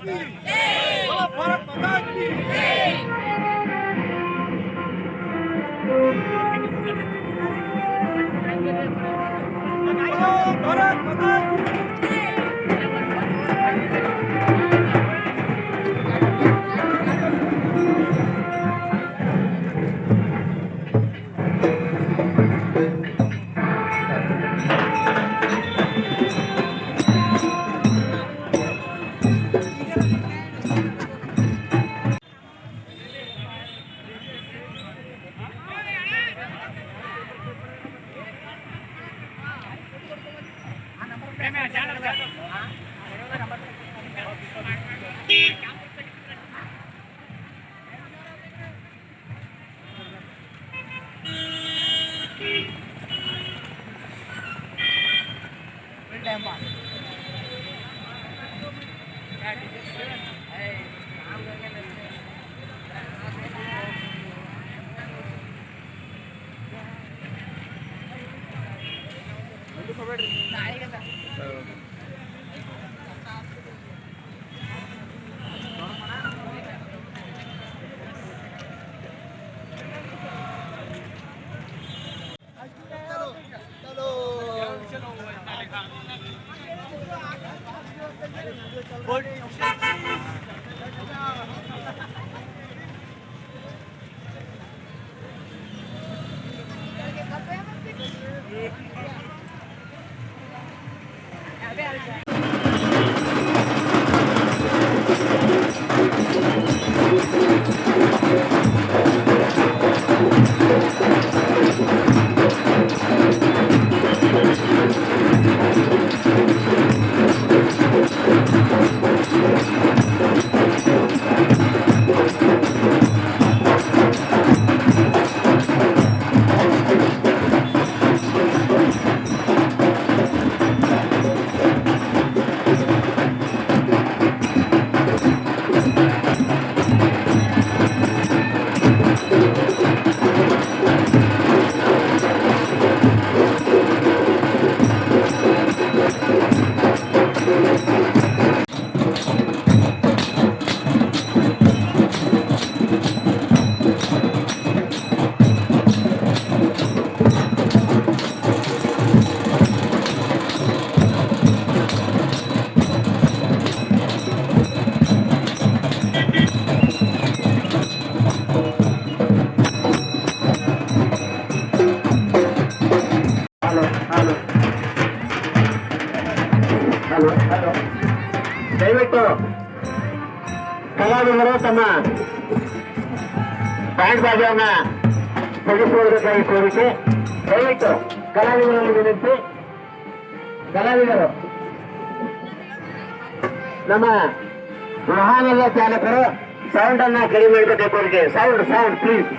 की बोलो भारत माता की बोलो भारत माता की ದಯವಿಟ್ಟು ಕಲಾವಿದರು ತಮ್ಮ ಬ್ಯಾಂಡ್ ಬಾಜಾವನ್ನ ತೆಗೆದುಕೊಳ್ಳಬೇಕಾಗಿ ಕೋರಿಕೆ. ದಯವಿಟ್ಟು ಕಲಾವಿದರಲ್ಲಿ ವಿನಂತಿ, ಕಲಾವಿದರು ನಮ್ಮ ವಾಹನದ ಚಾಲಕರು ಸೌಂಡ್ ಅನ್ನ ಕಡಿಮೆ ಮಾಡಬೇಕಾಗಿ ಕೋರಿಕೆ. Sound please.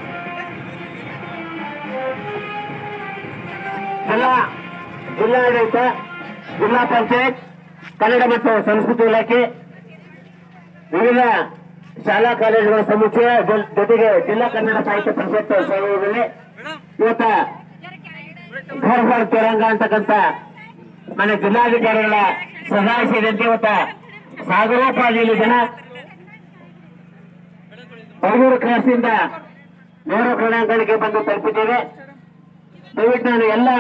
ಜಿಲ್ಲಾಡಳಿತ, ಜಿಲ್ಲಾ ಪಂಚಾಯತ್, ಕನ್ನಡ ಮತ್ತು ಸಂಸ್ಕೃತಿ ಇಲಾಖೆ, ವಿವಿಧ ಶಾಲಾ ಕಾಲೇಜುಗಳ ಸಮುಚ್ಚಯ ಜೊತೆಗೆ ಜಿಲ್ಲಾ ಕನ್ನಡ ಸಾಹಿತ್ಯ ಪರಿಷತ್ ಸಹಯೋಗದಲ್ಲಿ ಇವತ್ತ ಘರ್ ಘರ್ ತಿರಂಗ ಅಂತಕ್ಕಂಥ ಮನೆ ಜಿಲ್ಲಾಧಿಕಾರಿಗಳ ಸಹಾಯ ಸೇರಿದಂತೆ ಇವತ್ತ ಸಾಗರೋಪಾದಿಯಲ್ಲಿ ಜನ ಬೈಗೂರು ಕ್ರಾಸಿಂದ ನೆಹರು ಕ್ರೀಡಾಂಗಣಕ್ಕೆ ಬಂದು ತಲುಪಿದ್ದೇವೆ. ದಯವಿಟ್ಟು ನಾನು ಎಲ್ಲ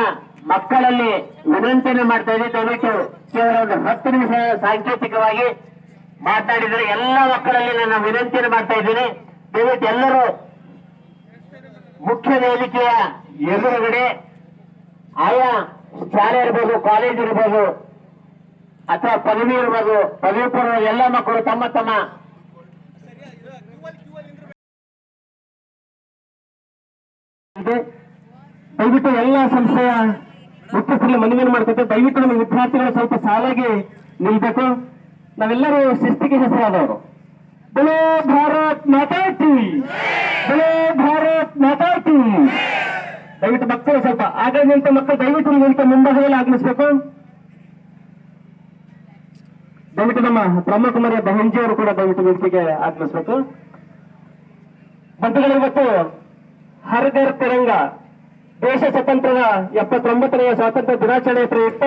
ಮಕ್ಕಳಲ್ಲಿ ವಿನಂತಿಯನ್ನು ಮಾಡ್ತಾ ಇದ್ದೀನಿ, ದಯವಿಟ್ಟು ಕೇವಲ ಒಂದು 10 ನಿಮಿಷ ಸಾಂಕೇತಿಕವಾಗಿ ಮಾತನಾಡಿದರೆ ಎಲ್ಲ ಮಕ್ಕಳಲ್ಲಿ ನಾನು ವಿನಂತಿಯನ್ನು ಮಾಡ್ತಾ ಇದ್ದೀನಿ. ದಯವಿಟ್ಟು ಎಲ್ಲರೂ ಮುಖ್ಯ ವೇದಿಕೆಯ ಎದುರುಗಡೆ ಆಯಾ ಶಾಲೆ ಇರ್ಬೋದು, ಕಾಲೇಜ್ ಇರ್ಬೋದು ಅಥವಾ ಪದವಿ ಇರ್ಬೋದು, ಪದವಿ ಪೂರ್ವ ಎಲ್ಲ ಮಕ್ಕಳು ತಮ್ಮ ತಮ್ಮ ದಯವಿಟ್ಟು ಎಲ್ಲ ಸಂಸ್ಥೆಯ ಮುಖ್ಯಸ್ಥರಲ್ಲಿ ಮನವಿಯನ್ನು ಮಾಡ್ತೈತೆ. ದಯವಿಟ್ಟು ನಮ್ಮ ವಿದ್ಯಾರ್ಥಿಗಳು ಸ್ವಲ್ಪ ಸಾಲಾಗಿ ನಿಲ್ಬೇಕು. ನಾವೆಲ್ಲರೂ ಶಿಸ್ತಿಗೆ ಹೆಸರಾದವರು. ಬಲೋ ಭಾರತ್ ಮಾತಾ ಕಿ, ಬಲೋ ಭಾರತ್ ಮಾತಾ ಕಿ. ದಯವಿಟ್ಟು ಮಕ್ಕಳು ಸ್ವಲ್ಪ ಆಗಂತ ಮಕ್ಕಳು ದಯವಿಟ್ಟು ವೇದಿಕೆ ಮುಂಭಾಗದಲ್ಲಿ ಆಗಮಿಸಬೇಕು. ದಯವಿಟ್ಟು ನಮ್ಮ ಬ್ರಹ್ಮಕುಮಾರಿಯ ಬಹಂಜಿಯವರು ಕೂಡ ದಯವಿಟ್ಟು ವೇದಿಕೆಗೆ ಆಗಮಿಸಬೇಕು. ಬಂಧುಗಳು, ಇವತ್ತು ಹರ್ ಘರ್ ತಿರಂಗ ದೇಶ ಸ್ವತಂತ್ರದ 79ನೇ ಸ್ವಾತಂತ್ರ್ಯ ದಿನಾಚರಣೆ ಪ್ರಯುಕ್ತ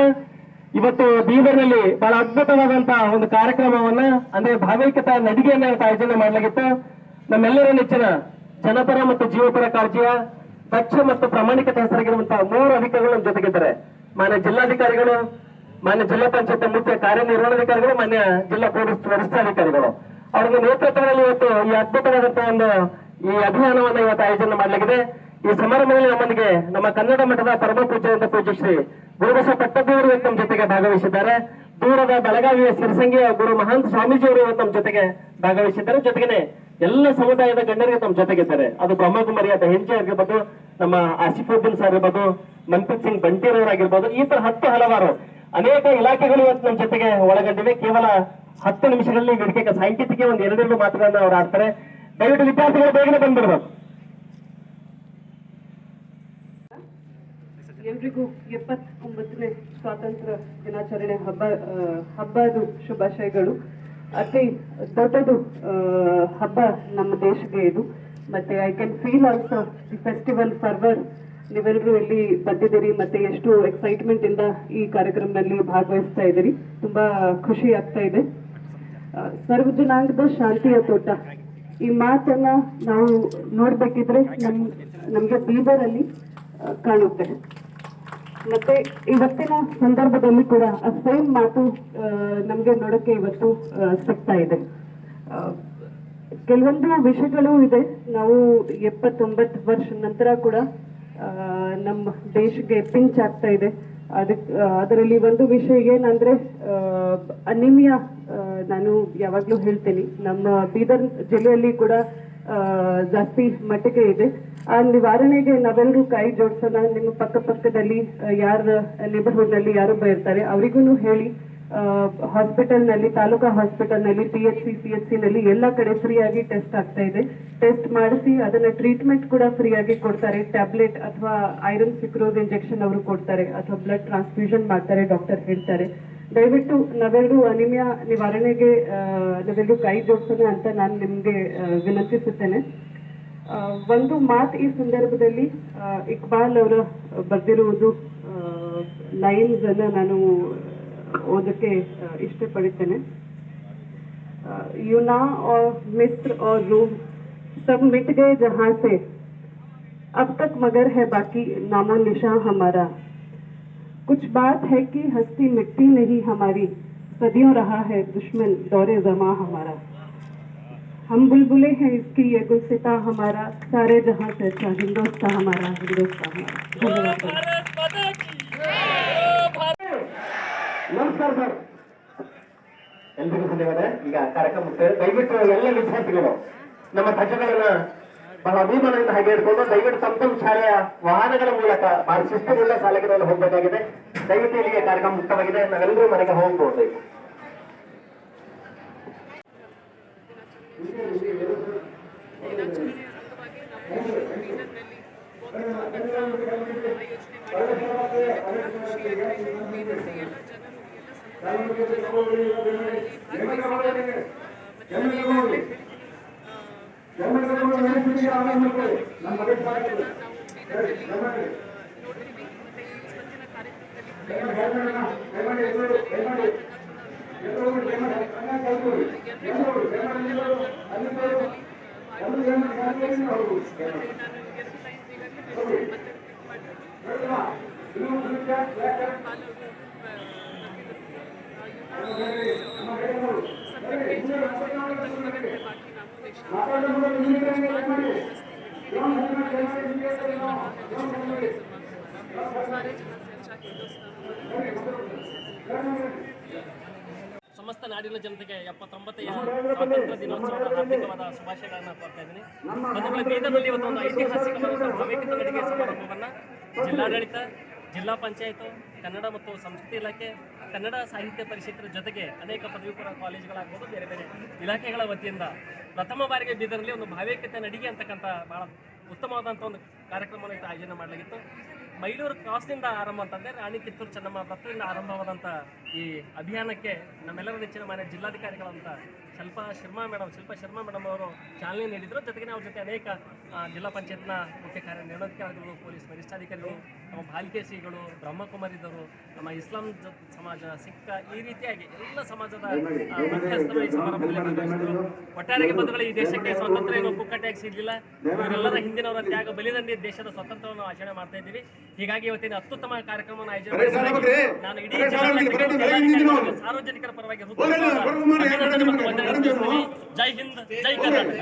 ಇವತ್ತು ಬೀದರ್ನಲ್ಲಿ ಬಹಳ ಅದ್ಭುತವಾದಂತಹ ಒಂದು ಕಾರ್ಯಕ್ರಮವನ್ನ ಅಂದ್ರೆ ಭಾವೈಕ್ಯತಾ ನಡಿಗೆಯನ್ನ ಇವತ್ತು ಆಯೋಜನೆ ಮಾಡಲಾಗಿತ್ತು. ನಮ್ಮೆಲ್ಲರ ನೆಚ್ಚಿನ ಜನಪರ ಮತ್ತು ಜೀವಪರ ಕಾಳಜಿಯ ದಕ್ಷ ಮತ್ತು ಪ್ರಾಮಾಣಿಕತೆ ಹೆಸರಾಗಿರುವಂತಹ 3 ಅಧಿಕಾರಿಗಳು ನಮ್ಮ ಜೊತೆಗಿದ್ದಾರೆ. ಮಾನ್ಯ ಜಿಲ್ಲಾಧಿಕಾರಿಗಳು, ಮಾನ್ಯ ಜಿಲ್ಲಾ ಪಂಚಾಯತ್ ಮುಖ್ಯ ಕಾರ್ಯನಿರ್ವಹಣಾಧಿಕಾರಿಗಳು, ಮಾನ್ಯ ಜಿಲ್ಲಾ ಪೊಲೀಸ್ ವರಿಷ್ಠಾಧಿಕಾರಿಗಳು. ಅವರ ನೇತೃತ್ವದಲ್ಲಿ ಇವತ್ತು ಈ ಅದ್ಭುತವಾದಂತಹ ಒಂದು ಈ ಅಭಿಯಾನವನ್ನು ಇವತ್ತು ಆಯೋಜನೆ ಮಾಡಲಾಗಿದೆ. ಈ ಸಮಾರಂಭದಲ್ಲಿ ನಮ್ಮೊಂದಿಗೆ ನಮ್ಮ ಕನ್ನಡ ಮಠದ ಪರಮ ಪೂಜ್ಯ ಪೂಜ್ಯ ಶ್ರೀ ಗುರುಬಸ ಪಟ್ಟದೇವರು ನಮ್ಮ ಜೊತೆಗೆ ಭಾಗವಹಿಸಿದ್ದಾರೆ. ದೂರದ ಬೆಳಗಾವಿಯ ಸಿರಸಂಗಿಯ ಗುರು ಮಹಾಂತ ಸ್ವಾಮೀಜಿಯವರು ನಮ್ಮ ಜೊತೆಗೆ ಭಾಗವಹಿಸಿದ್ದಾರೆ. ಜೊತೆಗೆ ಎಲ್ಲ ಸಮುದಾಯದ ಗಣ್ಯರಿಗೆ ನಮ್ಮ ಜೊತೆಗಿದ್ದಾರೆ. ಅದು ಬ್ರಹ್ಮಕುಮಾರಿಯಾದ ಹೆಂಜೆ ಆಗಿರ್ಬೋದು, ನಮ್ಮ ಆಸಿಫುದ್ದೀನ್ ಸರ್ ಇರ್ಬೋದು, ಮನ್ಪ್ರೀತ್ ಸಿಂಗ್ ಬಂಟೀರವರಾಗಿರ್ಬೋದು, ಈ ತರ ಹಲವಾರು ಅನೇಕ ಇಲಾಖೆಗಳು ಇವತ್ತು ನಮ್ಮ ಜೊತೆಗೆ ಒಳಗೊಂಡಿವೆ. ಕೇವಲ 10 ನಿಮಿಷಗಳಲ್ಲಿ ವೇದಿಕೆ ಸಾಂಕೇತಿಕ ಒಂದು 2 ಮಾತುಗಳನ್ನ ಅವ್ರು ಆಡ್ತಾರೆ. ದಯವಿಟ್ಟು ವಿದ್ಯಾರ್ಥಿಗಳು ಬೇಗನೆ ಬಂದ್ಬಿಡ್ಬೇಕು. ಎಲ್ರಿಗೂ 79ನೇ ಸ್ವಾತಂತ್ರ್ಯ ದಿನಾಚರಣೆ ಹಬ್ಬದ ಶುಭಾಶಯಗಳು. ಅತಿ ದೊಡ್ಡದು ಹಬ್ಬ ನಮ್ಮ ದೇಶಕ್ಕೆ ಇದು. ಮತ್ತೆ I can feel also the festival fervour. ನೀವೆಲ್ಲರೂ ಇಲ್ಲಿ ಬಂದಿದ್ದೀರಿ, ಮತ್ತೆ ಎಷ್ಟು ಎಕ್ಸೈಟ್ಮೆಂಟ್ ಇಂದ ಈ ಕಾರ್ಯಕ್ರಮದಲ್ಲಿ ಭಾಗವಹಿಸ್ತಾ ಇದ್ದೀರಿ. ತುಂಬಾ ಖುಷಿ ಆಗ್ತಾ ಇದೆ. ಸರ್ವಜನಾಂಗದ ಶಾಂತಿಯ ತೋಟ, ಈ ಮಾತನ್ನ ನಾವು ನೋಡ್ಬೇಕಿದ್ರೆ ನಮ್ಗೆ ಬೀದರಲ್ಲಿ ಕಾಣುತ್ತೆ. ಮತ್ತೆ ಇವತ್ತಿನ ಸಂದರ್ಭದಲ್ಲಿ ಕೂಡ ಆ ಸೇಮ್ ಮಾತು ನಮ್ಗೆ ನೋಡಕ್ಕೆ ಇವತ್ತು ಸಿಗ್ತಾ ಇದೆ. ಕೆಲವೊಂದು ವಿಷಯಗಳು ಇದೆ. ನಾವು 79 ವರ್ಷ ನಂತರ ಕೂಡ ನಮ್ಮ ದೇಶಕ್ಕೆ ಪಿಂಚ್ ಆಗ್ತಾ ಇದೆ. ಅದರಲ್ಲಿ ಒಂದು ವಿಷಯ ಏನಂದ್ರೆ ಅನಿಮಿಯಾ. ನಾನು ಯಾವಾಗ್ಲೂ ಹೇಳ್ತೀನಿ, ನಮ್ಮ ಬೀದರ್ ಜಿಲ್ಲೆಯಲ್ಲಿ ಕೂಡ ಜಾಸ್ತಿ ಮಟ್ಟಿಗೆ ಇದೆ. ಆ ನಿವಾರಣೆಗೆ ನಾವೆಲ್ಲರೂ ಕೈ ಜೋಡಿಸೋಣ. ನಿಮ್ಮ ಪಕ್ಕದಲ್ಲಿ ಯಾರ ನೇಬರ್ಹುಡ್ ನಲ್ಲಿ ಯಾರೊಬ್ಬ ಇರ್ತಾರೆ ಅವರಿಗೂ ಹೇಳಿ, ಹಾಸ್ಪಿಟಲ್ ನಲ್ಲಿ, ತಾಲೂಕಾ ಹಾಸ್ಪಿಟಲ್ ನಲ್ಲಿ, PHC ನಲ್ಲಿ ಎಲ್ಲ ಕಡೆ ಫ್ರೀ ಆಗಿ ಟೆಸ್ಟ್ ಆಗ್ತಾ ಇದೆ. ಟೆಸ್ಟ್ ಮಾಡಿಸಿ ಅದನ್ನ ಟ್ರೀಟ್ಮೆಂಟ್ ಕೂಡ ಫ್ರೀ ಆಗಿ ಕೊಡ್ತಾರೆ. ಟ್ಯಾಬ್ಲೆಟ್ ಅಥವಾ ಐರನ್ ಸಿಕ್ರೋಸ್ ಇಂಜೆಕ್ಷನ್ ಅವರು ಕೊಡ್ತಾರೆ, ಅಥವಾ ಬ್ಲಡ್ ಟ್ರಾನ್ಸ್ಫ್ಯೂಷನ್ ಮಾಡ್ತಾರೆ, ಡಾಕ್ಟರ್ ಹೇಳ್ತಾರೆ. ದಯವಿಟ್ಟು ನಾವೆಲ್ಲರೂ ಅನಿಮಿಯಾ ನಿವಾರಣೆಗೆ ನಾವೆಲ್ಲರೂ ಕೈ ಜೋಡಿಸೋಣ ಅಂತ ನಾನು ನಿಮ್ಗೆ ವಿನಂತಿಸುತ್ತೇನೆ. ಒಂದು ಮಾತು ಈ ಸಂದರ್ಭದಲ್ಲಿ ಇಕ್ಬಾಲ್ ಅವರು ಬರ್ದಿರುವುದು ಲೈನ್ಸ್ ಅನ್ನ ನಾನು ಓದಕ್ಕೆ ಇಷ್ಟಪಡುತ್ತೇನೆ. यूना और मिस्र और रूम सब मिट गए जहां से, अब तक मगर है बाकी नामो निशां हमारा. कुछ बात है कि हस्ती मिटती नहीं हमारी, सदियों रहा है दुश्मन दौरे जमा हमारा. हम बुलबुले हैं इसकी ये गुलसिता हमारा, सारे जहां से अच्छा हिंदुस्तान हमारा, हिंदुस्तान हमारा. धन्यवाद. ನಮಸ್ಕಾರ ಸರ್, ಎಲ್ರಿಗೂ ಧನ್ಯವಾದ. ಈಗ ಕಾರ್ಯಕ್ರಮ ದಯವಿಟ್ಟು ಎಲ್ಲ ವಿದ್ಯಾರ್ಥಿಗಳು ನಮ್ಮ ಧ್ವಜಗಳನ್ನ ಬಹಳ ಅಭಿಮಾನದಿಂದ ಹಾಗೆ ಇಟ್ಕೊಂಡು ದಯವಿಟ್ಟು ತಮ್ಮ ಶಾಲೆಯ ವಾಹನಗಳ ಮೂಲಕ ಬಹಳ ಶಿಸ್ತುಗಳ ಶಾಲೆಗೆ ಹೋಗಬೇಕಾಗಿದೆ. ದಯವಿಟ್ಟು ಇಲ್ಲಿಗೆ ಕಾರ್ಯಕ್ರಮ ಮುಕ್ತವಾಗಿದೆ. ನಾವೆಲ್ಲರೂ ಮನೆಗೆ ಹೋಗಬಹುದು. ಸಮಸ್ತ ನಾಡಿನ ಜನತೆಗೆ 79ನೇ ಸ್ವಾತಂತ್ರ್ಯ ದಿನೋತ್ಸವದ ಹಾರ್ದಿಕವಾದ ಶುಭಾಶಯಗಳನ್ನು ಕೋರ್ತಾ ಇದ್ದೀನಿ. ಬಂಧುಗಳ ಬೀದರ್ನಲ್ಲಿ ಇವತ್ತು ಒಂದು ಐತಿಹಾಸಿಕವಾದ ಭಾವೈಕ್ಯತಾ ನಡಿಗೆ ಸಮಾರಂಭವನ್ನು ಜಿಲ್ಲಾಡಳಿತ, ಜಿಲ್ಲಾ ಪಂಚಾಯತ್, ಕನ್ನಡ ಮತ್ತು ಸಂಸ್ಕೃತಿ ಇಲಾಖೆ, ಕನ್ನಡ ಸಾಹಿತ್ಯ ಪರಿಷತ್ತರ ಜೊತೆಗೆ ಅನೇಕ ಪದವಿ ಪೂರ್ವ ಕಾಲೇಜುಗಳಾಗ್ಬೋದು, ಬೇರೆ ಬೇರೆ ಇಲಾಖೆಗಳ ವತಿಯಿಂದ ಪ್ರಥಮ ಬಾರಿಗೆ ಬೀದರ್ನಲ್ಲಿ ಒಂದು ಭಾವೈಕ್ಯತೆ ನಡಿಗೆ ಅಂತಕ್ಕಂಥ ಬಹಳ ಉತ್ತಮವಾದಂಥ ಒಂದು ಕಾರ್ಯಕ್ರಮವನ್ನು ಆಯೋಜನೆ ಮಾಡಲಾಗಿತ್ತು. ಮೈಲೂರು ಕ್ರಾಸ್ನಿಂದ ಆರಂಭ ಅಂತಂದರೆ ರಾಣಿ ಕಿತ್ತೂರು ಚೆನ್ನಮ್ಮ ವೃತ್ತದಿಂದ ಆರಂಭವಾದಂಥ ಈ ಅಭಿಯಾನಕ್ಕೆ ನಮ್ಮೆಲ್ಲರ ನೆಚ್ಚಿನ ಮನೆ ಜಿಲ್ಲಾಧಿಕಾರಿಗಳಂತ ಶಿಲ್ಪಾ ಶರ್ಮಾ ಮೇಡಮ್ ಅವರು ಚಾಲನೆ ನೀಡಿದರು. ಜೊತೆಗೆ ಅವ್ರ ಜೊತೆ ಅನೇಕ ಜಿಲ್ಲಾ ಪಂಚಾಯತ್ನ ಮುಖ್ಯ ಕಾರ್ಯನಿರ್ವಹಣಾಧಿಕಾರಿಗಳು, ಪೊಲೀಸ್ ವರಿಷ್ಠಾಧಿಕಾರಿಗಳು, ನಮ್ಮ ಬಾಲಿಕೆ ಶ್ರೀಗಳು, ಬ್ರಹ್ಮಕುಮಾರಿದವರು, ನಮ್ಮ ಇಸ್ಲಾಂ ಸಮಾಜ, ಸಿಖ್, ಈ ರೀತಿಯಾಗಿ ಎಲ್ಲ ಸಮಾಜದ ಮುಖ್ಯಸ್ಥರು ಈ ಸಮಾರಂಭದಲ್ಲಿ ಭಾಗವಹಿಸಿದರು. ಒಟ್ಟಾರೆಗೆ ಬಂಧುಗಳು, ಈ ದೇಶಕ್ಕೆ ಸ್ವಾತಂತ್ರ್ಯ ಏನು ಪುಕ್ಕಟೆಯಾಗಿ ಸಿಗಲಿಲ್ಲ. ಇವರೆಲ್ಲರ ಹಿಂದಿನವರ ತ್ಯಾಗ ಬಲಿದಂಡಿ ದೇಶದ ಸ್ವಾತಂತ್ರ್ಯವನ್ನು ಆಚರಣೆ ಮಾಡ್ತಾ ಇದ್ದೀವಿ. ಹೀಗಾಗಿ ಇವತ್ತಿನ ಅತ್ಯುತ್ತಮ ಕಾರ್ಯಕ್ರಮವನ್ನು ಆಯೋಜನೆ ಮಾಡಿ ನಾನು ಇಡೀ ಸಾರ್ವಜನಿಕರ ಪರವಾಗಿ ಅಭಿನಂದನೆ ಮತ್ತು ವಂದನೆ ಸಲ್ಲಿಸುತ್ತೇನೆ. ಜೈ ಹಿಂದ್, ಜೈ ಕರ್ನಾಟಕ.